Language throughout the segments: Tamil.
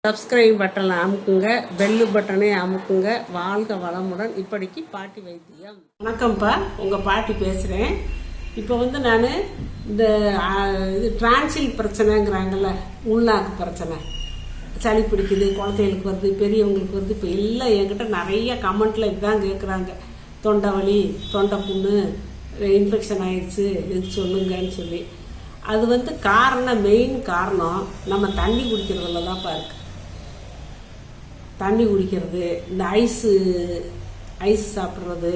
சப்ஸ்கிரைப் பட்டனை அமுக்குங்க, பெல்லு பட்டனை அமுக்குங்க. வாழ்க வளமுடன். இப்படிக்கு பாட்டி வைத்தியம். வணக்கம்ப்பா, உங்கள் பாட்டி பேசுகிறேன். இப்போ நான் இந்த டிரான்சில் பிரச்சனைங்கிறாங்கல்ல, உள்நாக்கு பிரச்சனை, சளி பிடிக்குது, குழந்தைகளுக்கு வருது, பெரியவங்களுக்கு வருது. இப்போ எல்லாம் என்கிட்ட நிறைய கமெண்ட்டில் இதுதான் கேட்குறாங்க. தொண்டை வலி, தொண்டை புண்ணு, இன்ஃபெக்ஷன் ஆயிடுச்சு, இது சொல்லுங்கன்னு சொல்லி. அது காரணம், மெயின் காரணம் நம்ம தண்ணி குடிக்கிறதுல தான்ப்பா இருக்கு. தண்ணி குடிக்கிறது, இந்த ஐஸ் சாப்பிட்றது,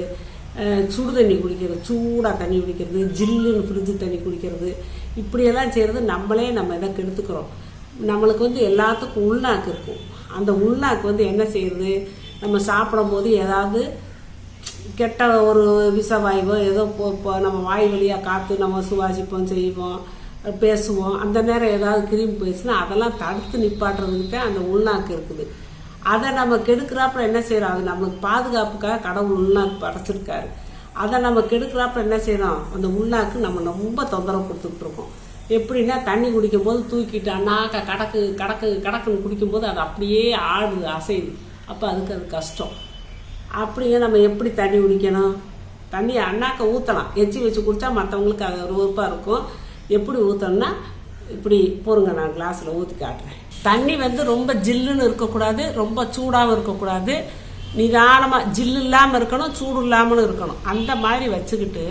சுடு தண்ணி குடிக்கிறது, சூடாக தண்ணி குடிக்கிறது, ஜில்லுன்னு ஃப்ரிட்ஜு தண்ணி குடிக்கிறது, இப்படியெல்லாம் செய்கிறது நம்ம இதை கெடுத்துக்கிறோம். நம்மளுக்கு எல்லாத்துக்கும் உள்நாக்கு இருக்கும். அந்த உள்நாக்கு என்ன செய்யுது, நம்ம சாப்பிடும் போது ஏதாவது கெட்ட ஒரு விஷவாயுவோ ஏதோ நம்ம வாய் வழியாக காற்று நம்ம சுவாசிப்போம், செய்வோம், பேசுவோம். அந்த நேரம் ஏதாவது கிருமி போயிடுச்சுன்னா அதெல்லாம் தடுத்து நிப்பாட்டுறதுக்கு அந்த உள்நாக்கு இருக்குது. அதை நம்ம கெடுக்கிறாப்புல என்ன செய்கிறோம், அது நம்மளுக்கு பாதுகாப்புக்காக கடவுள் உள்நாக்கு படைச்சிருக்காரு. அதை நம்ம கெடுக்கிறாப்புல என்ன செய்கிறோம், அந்த உள்நாக்கு நம்ம ரொம்ப தொந்தரவு கொடுத்துக்கிட்டு இருக்கோம். எப்படின்னா, தண்ணி குடிக்கும் போது தூக்கிட்டு நாக்க கடக்கு கடக்கு கடக்குன்னு குடிக்கும்போது அது அப்படியே ஆடுது, அசையுது. அப்போ அது கஷ்டம். அப்படிங்க நம்ம எப்படி தண்ணி குடிக்கணும், தண்ணி அண்ணாக்க ஊற்றலாம், எச்சி வச்சு குடித்தா மற்றவங்களுக்கு அது ஒரு உறுப்பாக இருக்கும். எப்படி ஊற்றணும்னா, இப்படி பொறுங்க, நான் கிளாஸில் ஊற்றி காட்டுறேன். தண்ணி ரொம்ப ஜில்லுன்னு இருக்கக்கூடாது, ரொம்ப சூடாகவும் இருக்கக்கூடாது, நிதானமாக ஜில்லு இல்லாமல் இருக்கணும், சூடு இல்லாமலும் இருக்கணும். அந்த மாதிரி வச்சுக்கிட்டு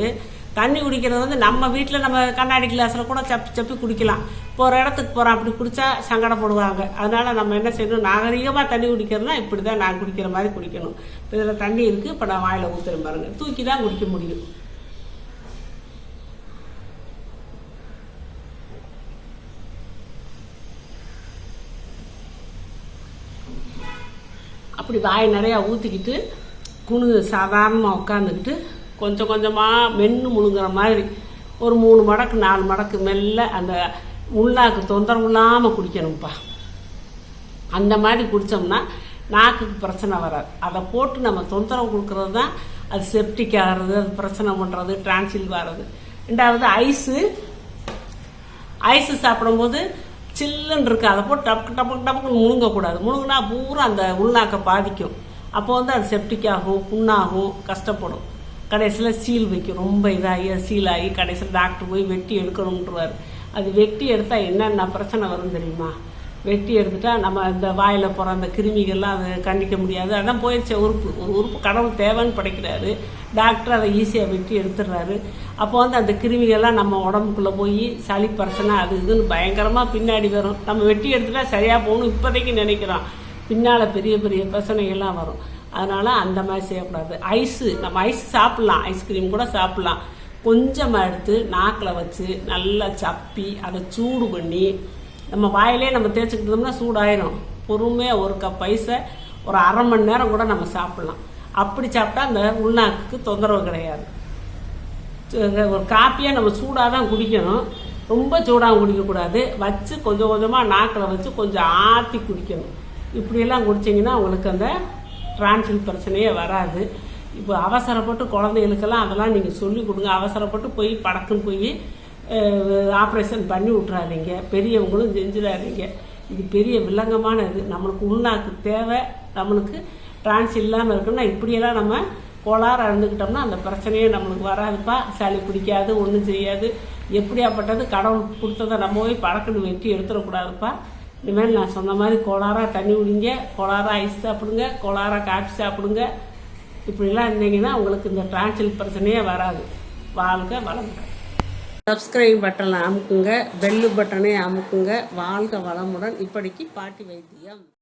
தண்ணி குடிக்கிறது நம்ம வீட்டில் நம்ம கண்ணாடி கிளாஸில் கூட சப்பி குடிக்கலாம். இப்போ ஒரு இடத்துக்கு போகிறோம், அப்படி குடித்தா சங்கடப்படுவாங்க. அதனால் நம்ம என்ன செய்யணும், நாகரிகமாக தண்ணி குடிக்கிறதுனா இப்படி தான் நான் குடிக்கிற மாதிரி குடிக்கணும். இப்போ இதில் தண்ணி இருக்குது, இப்போ நான் வாயில் ஊற்றுறேன் பாருங்கள். தூக்கி தான் குடிக்க முடியும். அப்படி வாய் நிறையா ஊற்றிக்கிட்டு சாதாரணமாக உட்காந்துக்கிட்டு கொஞ்சம் கொஞ்சமாக மென்று முழுங்குற மாதிரி ஒரு 3 மடக்கு 4 மடக்கு மெல்ல அந்த உள்நாக்கு தொந்தரவு இல்லாமல் குடிக்கணும்ப்பா. அந்த மாதிரி குடித்தோம்னா நாக்குக்கு பிரச்சனை வராது. அதை போட்டு நம்ம தொந்தரவு கொடுக்கறது தான் அது செப்டிக் ஆகிறது, அது பிரச்சனை பண்ணுறது, டிரான்சில் வர்றது. ரெண்டாவது ஐஸு சாப்பிடும்போது சில்லுன்னு இருக்குது, அதை போட்டு டப்புக்குன்னு முழுங்கக்கூடாது. முழுங்கினா பூரா அந்த உள்நாக்கை பாதிக்கும். அப்போ அது செப்டிக் ஆகும், புண்ணாகும், கஷ்டப்படும். கடைசியில் சீல் வைக்கும், ரொம்ப இதாகி சீலாகி கடைசியில் டாக்டர் போய் வெட்டி எடுக்கணுன்றார். அது வெட்டி எடுத்தால் என்னென்ன பிரச்சனை வரும் தெரியுமா? வெட்டி எடுத்துட்டா நம்ம இந்த வாயில் போகிற அந்த கிருமிகள்லாம் அதை கண்டிக்க முடியாது. அதான் போயிடுச்சு ஒரு உறுப்பு கடவுள் தேவைன்னு படைக்கிறாரு. டாக்டர் அதை ஈஸியாக வெட்டி எடுத்துடுறாரு. அப்போ அந்த கிருமிகள்லாம் நம்ம உடம்புக்குள்ளே போய் சளி பிரச்சனை அது இதுன்னு பயங்கரமாக பின்னாடி வரும். நம்ம வெட்டி எடுத்துட்டா சரியாக போகணும் இப்போதைக்கு நினைக்கிறோம், பின்னால் பெரிய பெரிய பிரச்சனைகள்லாம் வரும். அதனால் அந்த மாதிரி செய்யக்கூடாது. நம்ம ஐஸ் சாப்பிட்லாம், ஐஸ்கிரீம் கூட சாப்பிட்லாம். கொஞ்சமாக எடுத்து நாக்கில் வச்சு நல்லா சப்பி அதை சூடு பண்ணி நம்ம வாயிலே நம்ம தேய்ச்சிக்கிட்டோம்னா சூடாயிரும். பொறுமையாக ஒரு கப் ஐஸை ஒரு அரை மணி நேரம் கூட நம்ம சாப்பிட்லாம். அப்படி சாப்பிட்டா அந்த உள்நாக்குக்கு தொந்தரவு கிடையாது. ஒரு காப்பியாக நம்ம சூடாக தான் குடிக்கணும், ரொம்ப சூடாக குடிக்கக்கூடாது. வச்சு கொஞ்சம் கொஞ்சமாக நாக்கில் வச்சு கொஞ்சம் ஆற்றி குடிக்கணும். இப்படியெல்லாம் குடிச்சிங்கன்னா உங்களுக்கு அந்த டிரான்சில் பிரச்சனையே வராது. இப்போ அவசரப்பட்டு குழந்தைகளுக்கெல்லாம் அதெல்லாம் நீங்கள் சொல்லிக் கொடுங்க. அவசரப்பட்டு போய் படக்குன்னு போய் ஆப்ரேஷன் பண்ணி விட்றாதீங்க, பெரியவங்களும் செஞ்சிடாதீங்க. இது பெரிய வில்லங்கமான இது. நம்மளுக்கு உள்நாக்கு தேவை, நம்மளுக்கு டிரான்சில் இல்லாமல் இருக்குன்னா இப்படியெல்லாம் நம்ம கோளாறு இருந்துக்கிட்டோம்னா அந்த பிரச்சனையே நம்மளுக்கு வராதுப்பா. சளி பிடிக்காது, ஒன்றும் செய்யாது. எப்படியாப்பட்டது கடவுள் கொடுத்ததை நம்ம போய் படக்குன்னு வெட்டி எடுத்துடக்கூடாதுப்பா. இனிமேல் நான் சொன்ன மாதிரி கோளாராக தண்ணி குடிங்க, கோளாராக ஐஸ் சாப்பிடுங்க, கோளாராக காஃபி சாப்பிடுங்க. இப்படிலாம் இருந்தீங்கன்னா உங்களுக்கு இந்த டிரான்சில் பிரச்சனையே வராது. வாழ்க வளமுடன். சப்ஸ்கிரைப் பட்டனை அமுக்குங்க, பெல்லு பட்டனை அமுக்குங்க. வாழ்க வளமுடன். இப்படிக்கு பாட்டி வைத்தியம்.